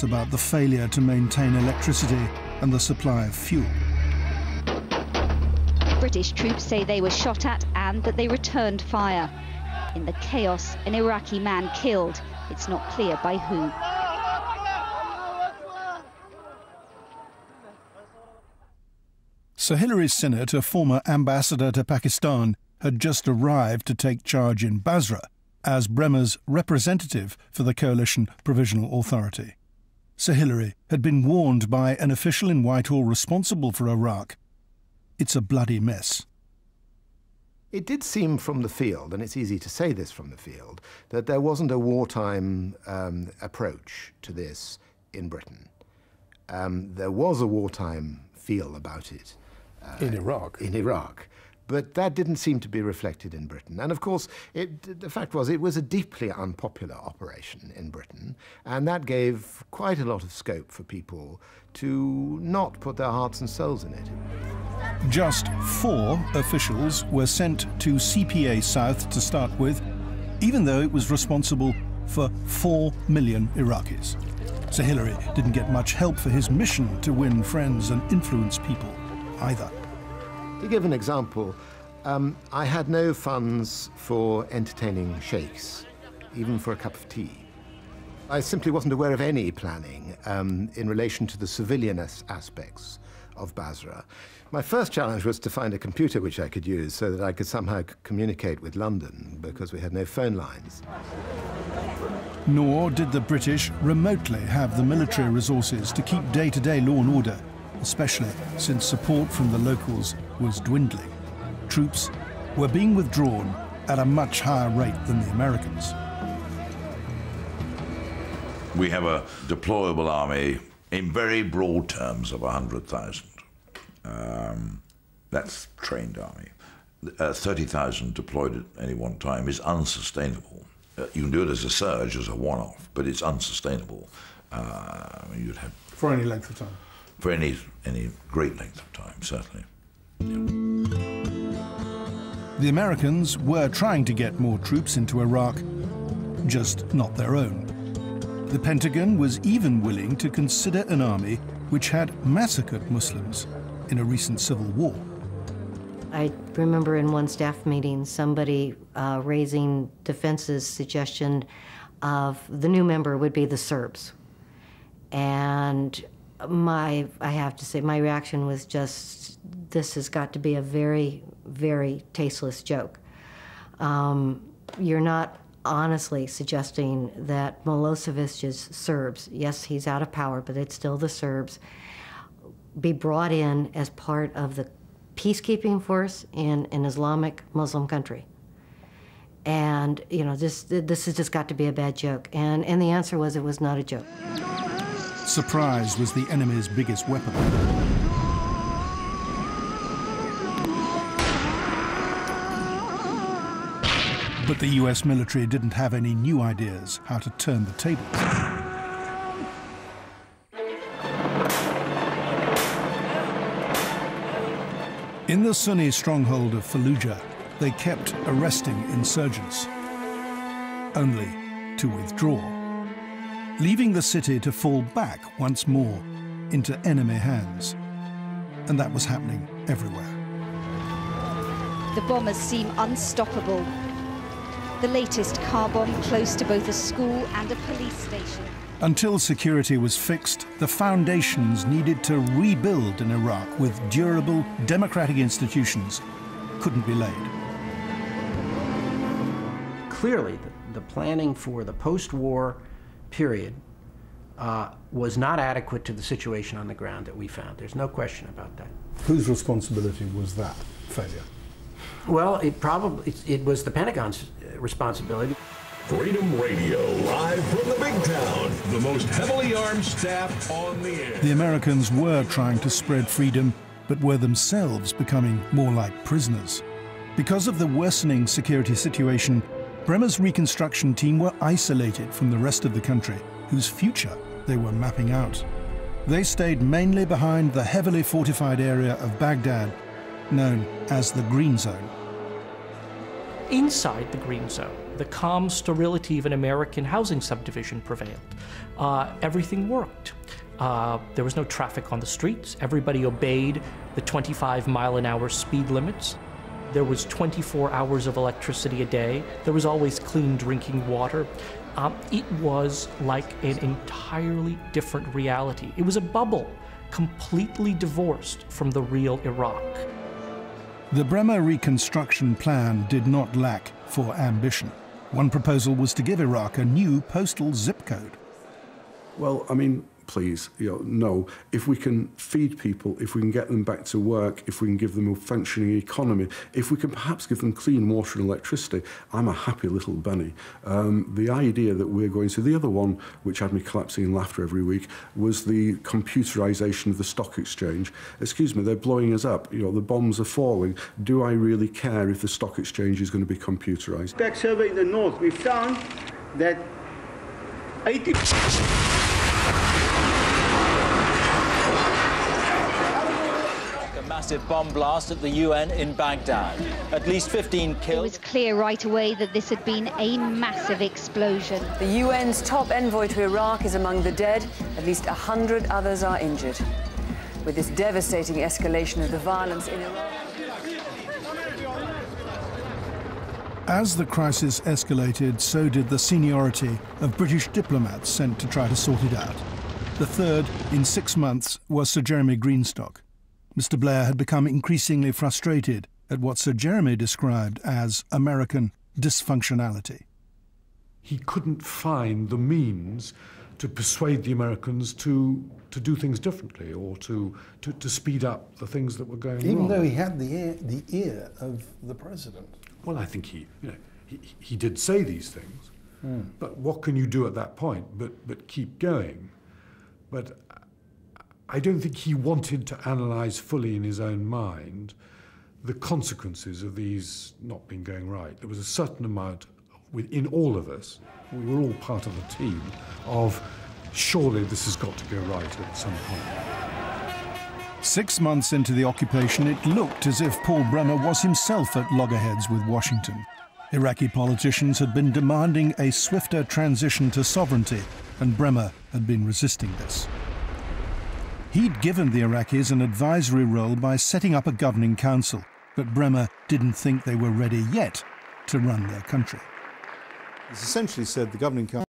about the failure to maintain electricity and the supply of fuel. British troops say they were shot at and that they returned fire. In the chaos, an Iraqi man killed. It's not clear by who. Sir Hilary Sinnott, a former ambassador to Pakistan, had just arrived to take charge in Basra as Bremer's representative for the Coalition Provisional Authority. Sir Hilary had been warned by an official in Whitehall responsible for Iraq. It's a bloody mess. It did seem from the field, and it's easy to say this from the field, that there wasn't a wartime approach to this in Britain. There was a wartime feel about it. In Iraq. In Iraq. But that didn't seem to be reflected in Britain. And of course, the fact was it was a deeply unpopular operation in Britain, and that gave quite a lot of scope for people to not put their hearts and souls in it. Just 4 officials were sent to CPA South to start with, even though it was responsible for 4 million Iraqis. Sir Hilary didn't get much help for his mission to win friends and influence people either. To give an example, I had no funds for entertaining sheikhs, even for a cup of tea. I simply wasn't aware of any planning in relation to the civilian aspects of Basra. My first challenge was to find a computer which I could use so that I could somehow communicate with London, because we had no phone lines. Nor did the British remotely have the military resources to keep day-to-day law and order, especially since support from the locals was dwindling. Troops were being withdrawn at a much higher rate than the Americans. We have a deployable army in very broad terms of 100,000. That's trained army. 30,000 deployed at any one time is unsustainable. You can do it as a surge, as a one-off, but it's unsustainable. You'd have For any length of time? For any great length of time, certainly. Yeah. The Americans were trying to get more troops into Iraq, just not their own. The Pentagon was even willing to consider an army which had massacred Muslims in a recent civil war. I remember in one staff meeting somebody raising defense's suggestion of the new member would be the Serbs. And I have to say, my reaction was just, this has got to be a very, very tasteless joke. You're not honestly suggesting that Milosevic's Serbs, yes, he's out of power, but it's still the Serbs, be brought in as part of the peacekeeping force in an Islamic Muslim country. And, you know, this has just got to be a bad joke. And the answer was, it was not a joke. Surprise was the enemy's biggest weapon. But the US military didn't have any new ideas how to turn the tables. In the Sunni stronghold of Fallujah, they kept arresting insurgents, only to withdraw, leaving the city to fall back once more into enemy hands. And that was happening everywhere. The bombers seem unstoppable. The latest car bomb close to both a school and a police station. Until security was fixed, the foundations needed to rebuild in Iraq with durable democratic institutions couldn't be laid. Clearly, the planning for the post-war period was not adequate to the situation on the ground that we found. There's no question about that. Whose responsibility was that failure? Well, it was the Pentagon's responsibility. Freedom Radio, live from the big town, the most heavily armed staff on the air. The Americans were trying to spread freedom, but were themselves becoming more like prisoners. Because of the worsening security situation, Bremer's reconstruction team were isolated from the rest of the country, whose future they were mapping out. They stayed mainly behind the heavily fortified area of Baghdad, known as the Green Zone. inside the green zone, the calm sterility of an American housing subdivision prevailed. Everything worked. There was no traffic on the streets. Everybody obeyed the 25-mile-an-hour speed limits. There was 24 hours of electricity a day. There was always clean drinking water. It was like an entirely different reality. It was a bubble, completely divorced from the real Iraq. The Bremer reconstruction plan did not lack for ambition. One proposal was to give Iraq a new postal zip code. Well, I mean, please, no. If we can feed people, if we can get them back to work, if we can give them a functioning economy, if we can perhaps give them clean water and electricity, I'm a happy little bunny. The idea that we're going to, the other one, which had me collapsing in laughter every week, was the computerization of the stock exchange. Excuse me, they're blowing us up. The bombs are falling. Do I really care if the stock exchange is going to be computerized? Back survey in the north, we found that 80%. Massive bomb blast at the UN in Baghdad. At least 15 killed. It was clear right away that this had been a massive explosion. The UN's top envoy to Iraq is among the dead. At least 100 others are injured. With this devastating escalation of the violence in Iraq. As the crisis escalated, so did the seniority of British diplomats sent to try to sort it out. The third in 6 months was Sir Jeremy Greenstock. Mr. Blair had become increasingly frustrated at what Sir Jeremy described as American dysfunctionality. He couldn't find the means to persuade the Americans to do things differently or to speed up the things that were going wrong. Even though he had the ear of the president. Well, I think he did say these things, but what can you do at that point but keep going? But I don't think he wanted to analyse fully in his own mind the consequences of these not being going right. There was a certain amount within all of us, we were all part of the team, of surely this has got to go right at some point. 6 months into the occupation, it looked as if Paul Bremer was himself at loggerheads with Washington. Iraqi politicians had been demanding a swifter transition to sovereignty, and Bremer had been resisting this. He'd given the Iraqis an advisory role by setting up a governing council, but Bremer didn't think they were ready yet to run their country. He's essentially said the governing council